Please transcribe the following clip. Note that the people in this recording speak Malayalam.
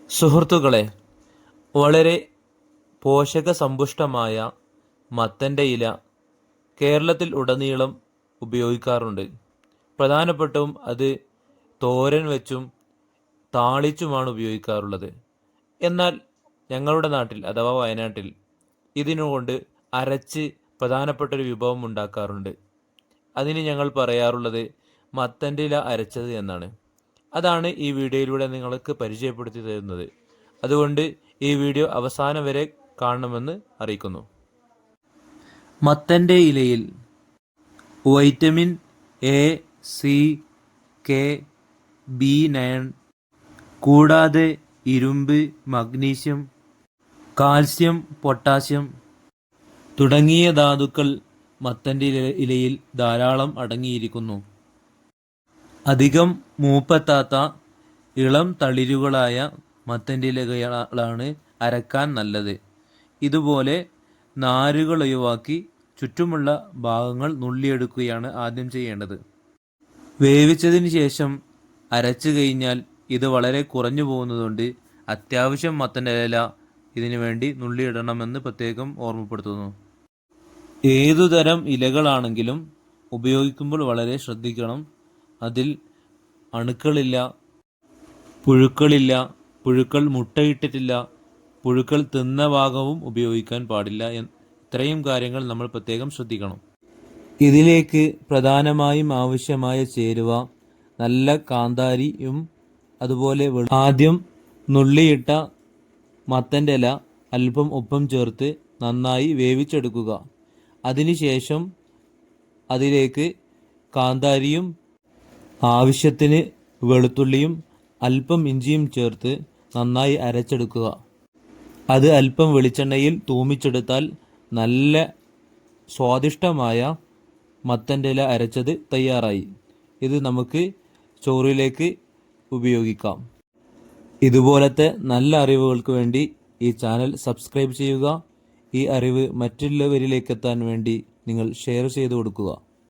സുഹൃത്തുക്കളെ, വളരെ പോഷകസമ്പുഷ്ടമായ മത്തൻ്റെ ഇല കേരളത്തിൽ ഉടനീളം ഉപയോഗിക്കാറുണ്ട്. പ്രധാനപ്പെട്ടും അത് തോരൻ വെച്ചും താളിച്ചുമാണ് ഉപയോഗിക്കാറുള്ളത്. എന്നാൽ ഞങ്ങളുടെ നാട്ടിൽ അഥവാ വയനാട്ടിൽ ഇതിനുകൊണ്ട് അരച്ച് പ്രധാനപ്പെട്ടൊരു വിഭവം ഉണ്ടാക്കാറുണ്ട്. അതിന് ഞങ്ങൾ പറയാറുള്ളത് മത്തൻ്റെ ഇല അരച്ചത് എന്നാണ്. അതാണ് ഈ വീഡിയോയിലൂടെ നിങ്ങൾക്ക് പരിചയപ്പെടുത്തി തരുന്നത്. അതുകൊണ്ട് ഈ വീഡിയോ അവസാനം വരെ കാണണമെന്ന് അറിയിക്കുന്നു. മത്തൻ്റെ ഇലയിൽ vitamin A, C, K, B9 കൂടാതെ ഇരുമ്പ്, മഗ്നീഷ്യം, കാൽസ്യം, പൊട്ടാസ്യം തുടങ്ങിയ ധാതുക്കൾ മത്തൻ്റെ ഇലയിൽ ധാരാളം അടങ്ങിയിരിക്കുന്നു. അധികം മൂപ്പെത്താത്ത ഇളം തളിരുകളായ മത്തൻ്റെ ഇലകളാണ് അരക്കാൻ നല്ലത്. ഇതുപോലെ നാരുകൾ ഒഴിവാക്കി ചുറ്റുമുള്ള ഭാഗങ്ങൾ നുള്ളിയെടുക്കുകയാണ് ആദ്യം ചെയ്യേണ്ടത്. വേവിച്ചതിന് ശേഷം അരച്ചു കഴിഞ്ഞാൽ ഇത് വളരെ കുറഞ്ഞു പോകുന്നതുകൊണ്ട് അത്യാവശ്യം മത്തൻ്റെ ഇല ഇതിനു വേണ്ടി നുള്ളിയിടണമെന്ന് പ്രത്യേകം ഓർമ്മപ്പെടുത്തുന്നു. ഏതുതരം ഇലകളാണെങ്കിലും ഉപയോഗിക്കുമ്പോൾ വളരെ ശ്രദ്ധിക്കണം. അതിൽ അണുക്കളില്ല, പുഴുക്കളില്ല, പുഴുക്കൾ മുട്ടയിട്ടിട്ടില്ല, പുഴുക്കൾ തിന്ന ഭാഗവും ഉപയോഗിക്കാൻ പാടില്ല. ഇത്രയും കാര്യങ്ങൾ നമ്മൾ പ്രത്യേകം ശ്രദ്ധിക്കണം. ഇതിലേക്ക് പ്രധാനമായും ആവശ്യമായ ചേരുവ നല്ല കാന്താരിയും അതുപോലെ ആദ്യം നുള്ളിയിട്ട മത്തൻ്റെ ഇല അല്പം ഉപ്പും ചേർത്ത് നന്നായി വേവിച്ചെടുക്കുക. അതിനുശേഷം അതിലേക്ക് കാന്താരിയും ആവശ്യത്തിന് വെളുത്തുള്ളിയും അല്പം ഇഞ്ചിയും ചേർത്ത് നന്നായി അരച്ചെടുക്കുക. അത് അല്പം വെളിച്ചെണ്ണയിൽ തൂമിച്ചെടുത്താൽ നല്ല സ്വാദിഷ്ടമായ മത്തൻ്റെ ഇല അരച്ചത് തയ്യാറായി. ഇത് നമുക്ക് ചോറിലേക്ക് ഉപയോഗിക്കാം. ഇതുപോലത്തെ നല്ല അറിവുകൾക്ക് വേണ്ടി ഈ ചാനൽ സബ്സ്ക്രൈബ് ചെയ്യുക. ഈ അറിവ് മറ്റുള്ളവരിലേക്ക് എത്താൻ വേണ്ടി നിങ്ങൾ ഷെയർ ചെയ്തു കൊടുക്കുക.